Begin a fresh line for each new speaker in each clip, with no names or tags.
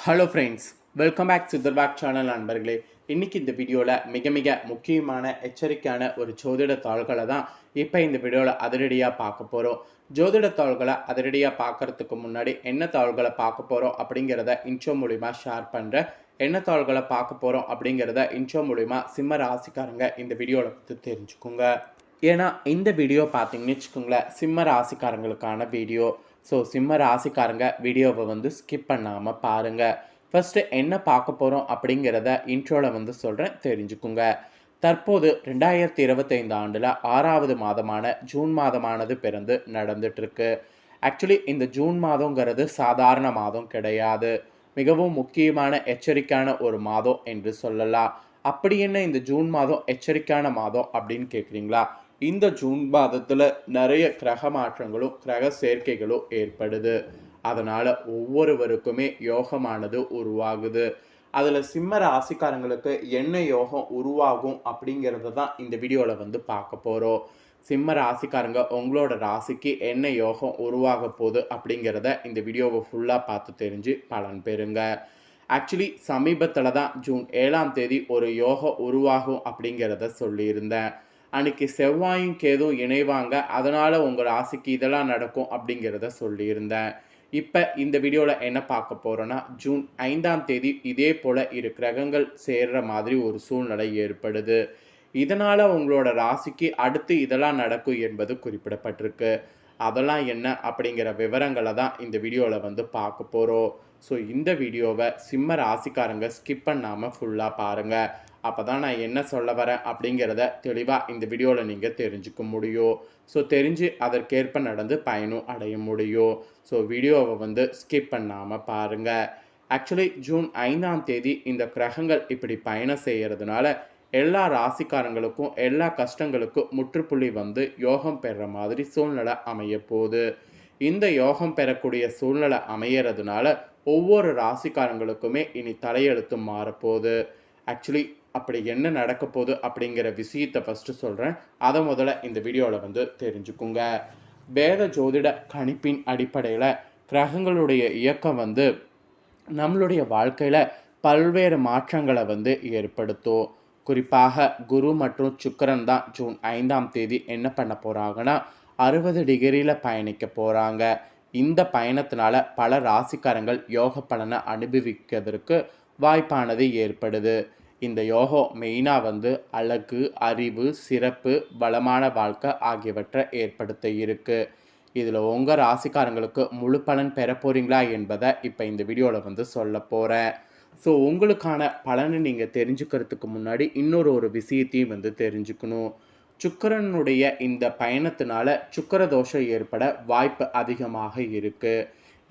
Hello friends, welcome back சித்தர்பாக் channel நண்பர்களே. இன்றைக்கி இந்த வீடியோவில் மிக மிக முக்கியமான எச்சரிக்கையான ஒரு ஜோதிட தாள்களை தான் இப்போ இந்த வீடியோவில் அதிரடியாக பார்க்க போகிறோம். ஜோதிட தாள்களை அதிரடியாக பார்க்குறதுக்கு முன்னாடி என்ன தாள்களை பார்க்க போகிறோம் அப்படிங்கிறத இன்ட்ரோ மூலிமா ஷேர் பண்ணுறேன். என்ன தாள்களை பார்க்க போகிறோம் அப்படிங்கிறத இன்ட்ரோ மூலிமா சிம்ம ராசிக்காரங்க இந்த வீடியோவில் பற்றி தெரிஞ்சுக்கோங்க. ஏன்னா இந்த வீடியோ பார்த்தீங்கன்னு வச்சுக்கோங்களேன், சிம்ம ராசிக்காரங்களுக்கான வீடியோ. ஸோ சிம்ம ராசிக்காரங்க வீடியோவை ஸ்கிப் பண்ணாமல் பாருங்கள். ஃபஸ்ட்டு என்ன பார்க்க போகிறோம் அப்படிங்கிறத இன்ட்ரோவில் சொல்கிறேன், தெரிஞ்சுக்குங்க. தற்போது 2025 ஆண்டில் 6வது மாதமான ஜூன் மாதமானது பிறந்து நடந்துட்டுருக்கு. ஆக்சுவலி இந்த ஜூன் மாதங்கிறது சாதாரண மாதம் கிடையாது. மிகவும் முக்கியமான எச்சரிக்கையான ஒரு மாதம் என்று சொல்லலாம். அப்படி என்ன இந்த ஜூன் மாதம் எச்சரிக்கையான மாதம் அப்படின்னு கேட்குறீங்களா? இந்த ஜூன் மாதத்தில் நிறைய கிரக மாற்றங்களும் கிரக சேர்க்கைகளும் ஏற்படுது. அதனால் ஒவ்வொருவருக்குமே யோகமானது உருவாகுது. அதில் சிம்ம ராசிக்காரங்களுக்கு என்ன யோகம் உருவாகும் அப்படிங்கிறத தான் இந்த வீடியோவில் பார்க்க போகிறோம். சிம்ம ராசிக்காரங்க உங்களோட ராசிக்கு என்ன யோகம் உருவாக போகுது அப்படிங்கிறத இந்த வீடியோவை ஃபுல்லாக பார்த்து தெரிஞ்சு பலன் பெறுங்க. ஆக்சுவலி சமீபத்தில் தான் ஜூன் 7ஆம் தேதி ஒரு யோகம் உருவாகும் அப்படிங்கிறத சொல்லியிருந்தேன். அன்றைக்கி செவ்வாயும் கேதும் இணைவாங்க, அதனால் உங்கள் ராசிக்கு இதெல்லாம் நடக்கும் அப்படிங்கிறத சொல்லியிருந்தேன். இப்போ இந்த வீடியோவில் என்ன பார்க்க போகிறோன்னா, ஜூன் 5ஆம் தேதி இதே போல் இரு கிரகங்கள் சேர்கிற மாதிரி ஒரு சூழ்நிலை ஏற்படுது. இதனால் உங்களோட ராசிக்கு அடுத்து இதெல்லாம் நடக்கும் என்பது குறிப்பிடப்பட்டிருக்கு. அதெல்லாம் என்ன அப்படிங்கிற விவரங்களை தான் இந்த வீடியோவில் பார்க்க போகிறோம். ஸோ இந்த வீடியோவை சிம்ம ராசிக்காரங்க ஸ்கிப் பண்ணாமல் ஃபுல்லாக பாருங்கள். அப்போ தான் நான் என்ன சொல்ல வரேன் அப்படிங்கிறத தெளிவாக இந்த வீடியோவில் நீங்கள் தெரிஞ்சுக்க முடியும். ஸோ தெரிஞ்சு அதற்கேற்ப நடந்து பயனும் அடைய முடியும். ஸோ வீடியோவை ஸ்கிப் பண்ணாமல் பாருங்கள். ஆக்சுவலி ஜூன் 5ஆம் தேதி இந்த கிரகங்கள் இப்படி பயணம் செய்கிறதுனால எல்லா ராசிக்காரங்களுக்கும் எல்லா கஷ்டங்களுக்கும் முற்றுப்புள்ளி யோகம் பெறுற மாதிரி சூழ்நிலை அமைய போகுது. இந்த யோகம் பெறக்கூடிய சூழ்நிலை அமையறதுனால ஒவ்வொரு ராசிக்காரங்களுக்குமே இனி தலையெழுத்து மாறப்போகுது. ஆக்சுவலி அப்படி என்ன நடக்க போகுது அப்படிங்கிற விஷயத்தை ஃபஸ்ட்டு சொல்கிறேன். அதை முதல்ல இந்த வீடியோவில் தெரிஞ்சுக்குங்க. வேத ஜோதிட கணிப்பின் அடிப்படையில் கிரகங்களுடைய இயக்கம் நம்மளுடைய வாழ்க்கையில் பல்வேறு மாற்றங்களை ஏற்படுத்தும். குறிப்பாக குரு மற்றும் சுக்கிரன் தான் ஜூன் 5ஆம் தேதி என்ன பண்ண போகிறாங்கன்னா 60 டிகிரியில் பயணிக்க போகிறாங்க. இந்த பயணத்தினால பல ராசிக்காரங்கள் யோக பலனை அனுபவிக்கிறதுக்கு வாய்ப்பானது ஏற்படுது. இந்த யோகம் மெயினாக அழகு, அறிவு, சிறப்பு, பலமான வாழ்க்கை ஆகியவற்றை ஏற்படுத்த இருக்குது. இதில் உங்கள் ராசிக்காரங்களுக்கு முழு பலன் பெற போகிறீங்களா என்பதை இப்போ இந்த வீடியோவில் சொல்ல போகிறேன். ஸோ உங்களுக்கான பலனை நீங்கள் தெரிஞ்சுக்கிறதுக்கு முன்னாடி இன்னொரு விஷயத்தையும் தெரிஞ்சுக்கணும். சுக்கிரனுடைய இந்த பயணத்தினால சுக்கிர தோஷம் ஏற்பட வாய்ப்பு அதிகமாக இருக்குது.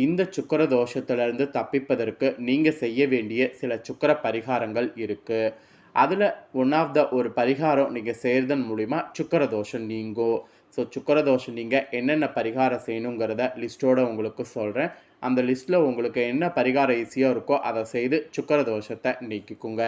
இந்த சுக்கிர தோஷத்திலிருந்து தப்பிப்பதற்கு நீங்கள் செய்ய வேண்டிய சில சுக்கிர பரிகாரங்கள் இருக்குது. அதில் ஒன் ஆஃப் த ஒரு பரிகாரம் நீங்கள் செய்கிறதன் மூலிமா சுக்கிர தோஷம் நீங்கும். ஸோ சுக்கிர தோஷம் நீங்கள் என்னென்ன பரிகாரம் செய்யணுங்கிறத லிஸ்ட்டோடு உங்களுக்கு சொல்கிறேன். அந்த லிஸ்ட்டில் உங்களுக்கு என்ன பரிகாரம் ஈஸியாக இருக்கோ அதை செய்து சுக்கிர தோஷத்தை நீக்கிக்குங்க.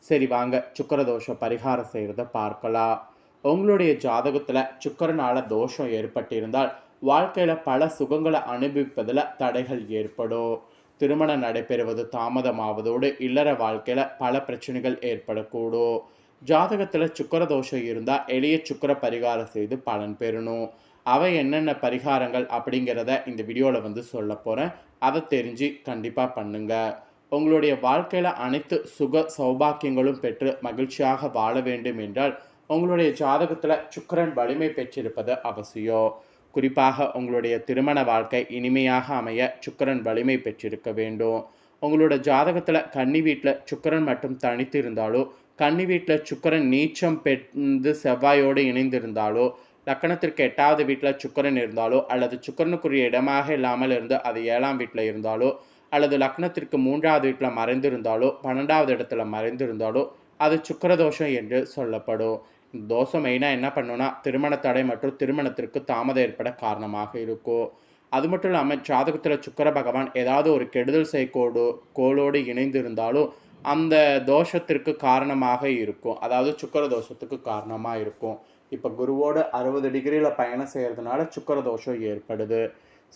சரி வாங்க சுக்கிர தோஷம் பரிகாரம் செய்கிறத பார்க்கலாம். உங்களுடைய ஜாதகத்தில் சுக்கிரனால் தோஷம் ஏற்பட்டிருந்தால் வாழ்க்கையில் பல சுகங்களை அனுபவிப்பதில் தடைகள் ஏற்படும். திருமணம் நடைபெறுவது தாமதமாவதோடு இல்லற வாழ்க்கையில் பல பிரச்சனைகள் ஏற்படக்கூடும். ஜாதகத்தில் சுக்கிர தோஷம் இருந்தால் எளிய சுக்கிர பரிகாரம் செய்து பலன் பெறணும். அவை என்னென்ன பரிகாரங்கள் அப்படிங்கிறத இந்த வீடியோவில் சொல்ல போகிறேன். அதை தெரிஞ்சு கண்டிப்பாக பண்ணுங்கள். உங்களுடைய வாழ்க்கையில் அனைத்து சுக சௌபாக்கியங்களும் பெற்று மகிழ்ச்சியாக வாழ வேண்டும் என்றால் உங்களுடைய ஜாதகத்தில் சுக்கிரன் வலிமை பெற்றிருப்பது அவசியம். குறிப்பாக உங்களுடைய திருமண வாழ்க்கை இனிமையாக அமைய சுக்கிரன் வலிமை பெற்றிருக்க வேண்டும். உங்களோட ஜாதகத்தில் கன்னி வீட்டில் சுக்கிரன் மட்டும் தனித்து இருந்தாலோ, கன்னி வீட்டில் சுக்கிரன் நீச்சம் பெற்று செவ்வாயோடு இணைந்திருந்தாலோ, லக்கணத்திற்கு 8வது வீட்டில் சுக்கிரன் இருந்தாலோ, அல்லது சுக்கிரனுக்குரிய இடமாக இல்லாமல் இருந்து அது 7ஆம் வீட்டில் இருந்தாலோ, அல்லது லக்னத்திற்கு 3வது வீட்டில் மறைந்திருந்தாலோ, 12வது இடத்துல மறைந்திருந்தாலோ அது சுக்கிரதோஷம் என்று சொல்லப்படும். இந்த தோஷம் மெயினாக என்ன பண்ணுன்னா திருமண தடை மற்றும் திருமணத்திற்கு தாமதம் ஏற்பட காரணமாக இருக்கும். அது மட்டும் இல்லாமல் ஜாதகத்தில் சுக்கிர பகவான் ஏதாவது ஒரு கெடுதல் கோளோடு இணைந்திருந்தாலும் அந்த தோஷத்திற்கு காரணமாக இருக்கும். அதாவது சுக்கிர தோஷத்துக்கு காரணமாக இருக்கும். இப்போ குருவோடு 60 டிகிரியில் பயணம் செய்கிறதுனால சுக்கிர தோஷம் ஏற்படுது.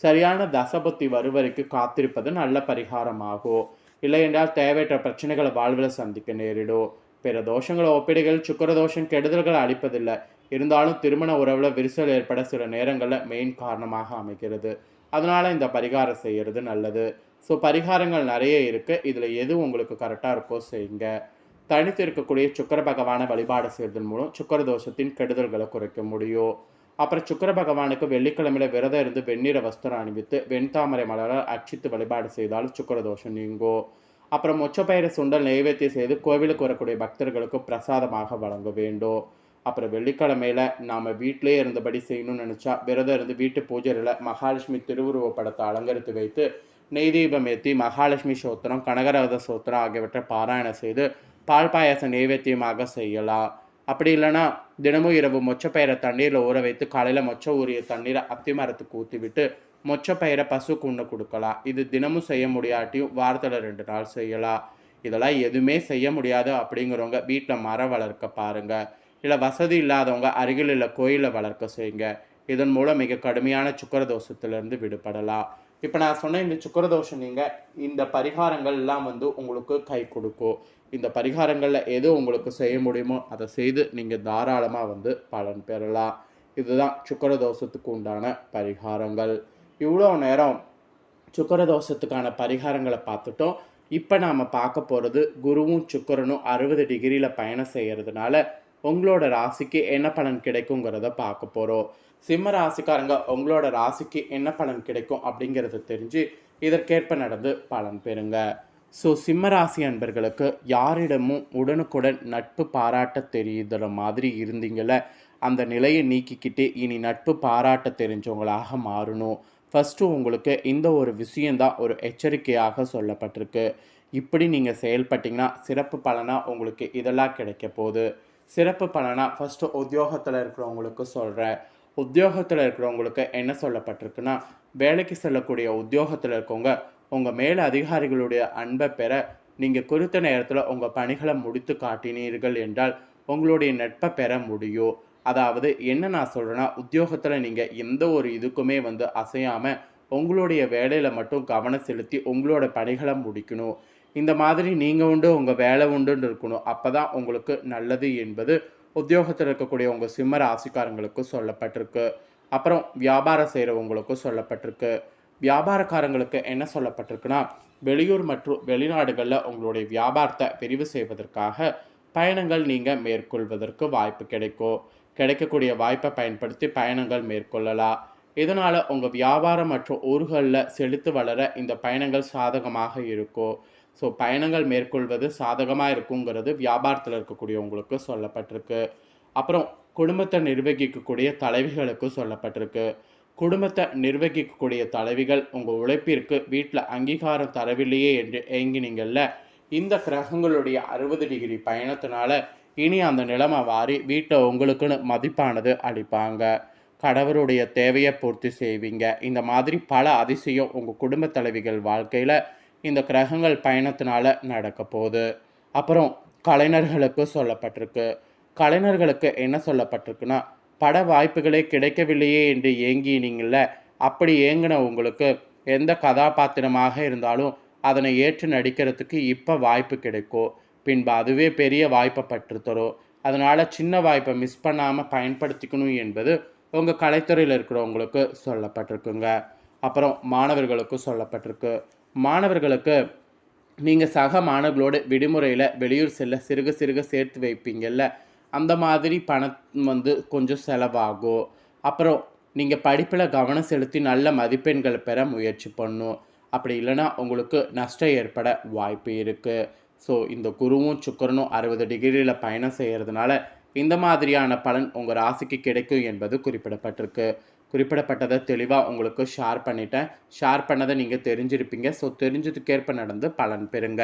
சரியான தசபுத்தி வருவரைக்கு காத்திருப்பது நல்ல பரிகாரமாகும். இல்லை என்றால் தேவையற்ற பிரச்சனைகளை வாழ்வில் சந்திக்க நேரிடும். பிற தோஷங்களை ஒப்பிடுகையில் சுக்கிர தோஷம் கெடுதல்களை அளிப்பதில்லை. இருந்தாலும் திருமண உறவில் விரிசல் ஏற்பட சில நேரங்களில் மெயின் காரணமாக அமைகிறது. அதனால் இந்த பரிகாரம் செய்கிறது நல்லது. ஸோ பரிகாரங்கள் நிறைய இருக்குது. இதில் எது உங்களுக்கு கரெக்டாக இருக்கோ செய்யுங்க. தனித்து இருக்கக்கூடிய சுக்கிர பகவானை வழிபாடு செய்வதன் மூலம் சுக்கிர தோஷத்தின் கெடுதல்களை குறைக்க முடியும். அப்புறம் சுக்கிர பகவானுக்கு வெள்ளிக்கிழமையில் விரதம் இருந்து வெண்ணிற வஸ்திரம் அணிவித்து வெண்தாமரை மலரால் அர்ச்சித்து வழிபாடு செய்தாலும் சுக்கிர தோஷம் நீங்கும். அப்புறம் மொச்சப்பயிறு சுண்டல் நெய்வேத்தியம் செய்து கோவிலுக்கு வரக்கூடிய பக்தர்களுக்கு பிரசாதமாக வழங்க வேண்டும். அப்புறம் வெள்ளிக்கிழமையில் நாம் வீட்டிலே இருந்தபடி செய்யணும்னு நினச்சா விரதம் இருந்து வீட்டு பூஜையில் மகாலட்சுமி திருவுருவ படத்தை அலங்கரித்து வைத்து நெய் தீபம் ஏற்றி மகாலட்சுமி சோத்திரம் கனகரத சோத்திரம் ஆகியவற்றை பாராயணம் செய்து பால் பாயாசம் நெய்வேத்தியமாக செய்யலாம். அப்படி இல்லைன்னா தினமும் இரவு மொச்சப்பயிரை தண்ணீரில் ஊற வைத்து காலையில் மொச்சை ஊறிய தண்ணீரை அத்தி மரத்துக்கு ஊற்றி விட்டு மொச்சப்பயிரை பசுக்கு உண்ண கொடுக்கலாம். இது தினமும் செய்ய முடியாட்டியும் வாரத்தில் 2 நாள் செய்யலாம். இதெல்லாம் எதுவுமே செய்ய முடியாது அப்படிங்கிறவங்க வீட்டில் மரம் வளர்க்க பாருங்கள். இல்லை வசதி இல்லாதவங்க அருகில் உள்ள கோயிலை வளர்க்க செய்யுங்க. இதன் மூலம் மிக கடுமையான சுக்கிர தோஷத்திலிருந்து விடுபடலாம். இப்போ நான் சொன்ன இந்த சுக்கிர தோஷம் நீங்கள் இந்த பரிகாரங்கள்லாம் உங்களுக்கு கை கொடுக்கும். இந்த பரிகாரங்களில் எது உங்களுக்கு செய்ய முடியுமோ அதை செய்து நீங்கள் தாராளமாக பலன் பெறலாம். இதுதான் சுக்கிர தோஷத்துக்கு உண்டான பரிகாரங்கள். இவ்வளோ நேரம் சுக்கிர தோஷத்துக்கான பரிகாரங்களை பார்த்துட்டோம். இப்போ நாம் பார்க்க போகிறது குருவும் சுக்கிரனும் 60 டிகிரியில் பயணம் செய்கிறதுனால உங்களோட ராசிக்கு என்ன பலன் கிடைக்குங்கிறத பார்க்க போகிறோம். சிம்ம ராசிக்காரங்க உங்களோட ராசிக்கு என்ன பலன் கிடைக்கும் அப்படிங்கிறத தெரிஞ்சு இதற்கேற்ப நடந்து பலன் பெறுங்க. ஸோ சிம்ம ராசி அன்பர்களுக்கு யாரிடமும் உடனுக்குடன் நட்பு பாராட்ட தெரியுற மாதிரி இருந்தீங்கள அந்த நிலையை நீக்கிக்கிட்டு இனி நட்பு பாராட்ட தெரிஞ்சவங்களாக மாறணும். ஃபஸ்ட்டு உங்களுக்கு இந்த ஒரு விஷயந்தான் ஒரு எச்சரிக்கையாக சொல்லப்பட்டிருக்கு. இப்படி நீங்கள் செயல்பட்டிங்கன்னா சிறப்பு பலனாக உங்களுக்கு இதெல்லாம் கிடைக்க போகுது. சிறப்பு பலனாக ஃபஸ்ட்டு உத்தியோகத்தில் இருக்கிறவங்களுக்கு சொல்கிறேன். உத்தியோகத்தில் இருக்கிறவங்களுக்கு என்ன சொல்லப்பட்டிருக்குன்னா, வேலைக்கு செல்லக்கூடிய உத்தியோகத்தில் இருக்கவங்க உங்கள் மேல் அதிகாரிகளுடைய அன்பை பெற நீங்கள் குறித்த நேரத்தில் உங்கள் பணிகளை முடித்து காட்டினீர்கள் என்றால் உங்களுடைய நட்பை பெற முடியும். அதாவது என்ன நான் சொல்கிறேன்னா, உத்தியோகத்தில் நீங்கள் எந்த ஒரு இதுக்குமே அசையாமல் உங்களுடைய வேலையில் மட்டும் கவனம் செலுத்தி உங்களோட பணிகளை முடிக்கணும். இந்த மாதிரி நீங்கள் உண்டு உங்கள் வேலை உண்டுன்னு இருக்கணும். அப்போ தான் உங்களுக்கு நல்லது என்பது உத்தியோகத்தில் இருக்கக்கூடிய உங்கள் சிம்ம ராசிக்காரங்களுக்கு சொல்லப்பட்டிருக்கு. அப்புறம் வியாபாரம் செய்கிறவங்களுக்கும் சொல்லப்பட்டிருக்கு. வியாபாரக்காரங்களுக்கு என்ன சொல்லப்பட்டிருக்குன்னா, வெளியூர் மற்றும் வெளிநாடுகளில் உங்களுடைய வியாபாரத்தை விரிவு செய்வதற்காக பயணங்கள் நீங்கள் மேற்கொள்வதற்கு வாய்ப்பு கிடைக்கும். கிடைக்கக்கூடிய வாய்ப்பை பயன்படுத்தி பயணங்கள் மேற்கொள்ளலாம். இதனால் உங்கள் வியாபாரம் மற்றும் ஊர்களில் செழித்து வளர இந்த பயணங்கள் சாதகமாக இருக்கும். ஸோ பயணங்கள் மேற்கொள்வது சாதகமாக இருக்குங்கிறது வியாபாரத்தில் இருக்கக்கூடியவங்களுக்கு சொல்லப்பட்டிருக்கு. அப்புறம் குடும்பத்தை நிர்வகிக்கக்கூடிய தலைவிகளுக்கு சொல்லப்பட்டிருக்கு. குடும்பத்தை நிர்வகிக்கக்கூடிய தலைவிகள் உங்கள் உழைப்பிற்கு வீட்டில் அங்கீகாரம் தரவில்லையே என்று ஏங்கினீங்கள்ல, இந்த கிரகங்களுடைய 60 டிகிரி பயணத்தினால இனி அந்த நிலைமை வாரி வீட்டில் உங்களுக்குன்னு மதிப்பானது அளிப்பாங்க. கடவுளுடைய தேவையை பூர்த்தி செய்வீங்க. இந்த மாதிரி பல அதிசயம் உங்கள் குடும்ப தலைவிகள் வாழ்க்கையில் இந்த கிரகங்கள் பயணத்தினால நடக்க போகுது. அப்புறம் கலைஞர்களுக்கு சொல்லப்பட்டிருக்கு. கலைஞர்களுக்கு என்ன சொல்லப்பட்டிருக்குன்னா, பட வாய்ப்புகளே கிடைக்கவில்லையே என்று ஏங்கினீங்கள, அப்படி ஏங்கின உங்களுக்கு எந்த கதாபாத்திரமாக இருந்தாலும் அதனை ஏற்று நடிக்கிறதுக்கு இப்போ வாய்ப்பு கிடைக்கும். பின்பு அதுவே பெரிய வாய்ப்பை பற்றுத்தரும். அதனால் சின்ன வாய்ப்பை மிஸ் பண்ணாமல் பயன்படுத்திக்கணும் என்பது உங்கள் கலைத்துறையில் இருக்கிறவங்களுக்கு சொல்லப்பட்டிருக்குங்க. அப்புறம் மாணவர்களுக்கு சொல்லப்பட்டிருக்கு. மாணவர்களுக்கு நீங்கள் சக மாணவர்களோடு விடுமுறையில் வெளியூர் செல்ல சிறுக சிறுக சேர்த்து வைப்பீங்கள்ல, அந்த மாதிரி பணம் கொஞ்சம் செலவாகும். அப்புறம் நீங்கள் படிப்பில் கவனம் செலுத்தி நல்ல மதிப்பெண்களை பெற முயற்சி பண்ணணும். அப்படி இல்லைன்னா உங்களுக்கு நஷ்டம் ஏற்பட வாய்ப்பு இருக்குது. ஸோ இந்த குருவும் சுக்கிரனும் 60 டிகிரியில் பயணம் செய்கிறதுனால இந்த மாதிரியான பலன் உங்கள் ராசிக்கு கிடைக்கும் என்பது குறிப்பிடப்பட்டிருக்கு. குறிப்பிடப்பட்டதை தெளிவாக உங்களுக்கு ஷேர் பண்ணிட்டேன். ஷேர் பண்ணதை நீங்கள் தெரிஞ்சிருப்பீங்க. ஸோ தெரிஞ்சதுக்கேற்ப நடந்து பலன் பெறுங்க.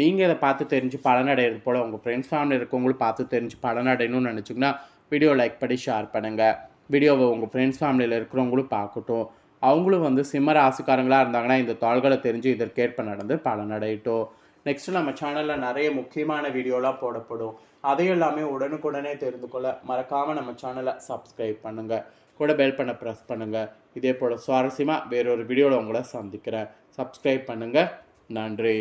நீங்கள் இதை பார்த்து தெரிஞ்சு பலனடைகிறது போல் உங்கள் ஃப்ரெண்ட்ஸ் ஃபேமிலி இருக்கவங்களும் பார்த்து தெரிஞ்சு பலனடையணும்னு நினச்சிங்கன்னா வீடியோ லைக் பண்ணி ஷேர் பண்ணுங்கள். வீடியோவை உங்கள் ஃப்ரெண்ட்ஸ் ஃபேமிலியில் இருக்கிறவங்களும் பார்க்கட்டும். அவங்களும் சிம்ம ராசிக்காரங்களாக இருந்தாங்கன்னா இந்த தாள்களை தெரிஞ்சு இதற்கேற்ப நடந்து பலனடையட்டும். நெக்ஸ்ட்டு நம்ம சேனலில் நிறைய முக்கியமான வீடியோலாம் போடப்படும். அதையும் எல்லாமே உடனுக்குடனே தெரிந்து கொள்ள மறக்காமல் நம்ம சேனலை சப்ஸ்கிரைப் பண்ணுங்கள். கூட பெல் பண்ண ப்ரெஸ் பண்ணுங்கள். இதே போல் சுவாரஸ்யமாக வேறொரு வீடியோவில் உங்களை சந்திக்கிறேன். சப்ஸ்கிரைப் பண்ணுங்கள். நன்றி.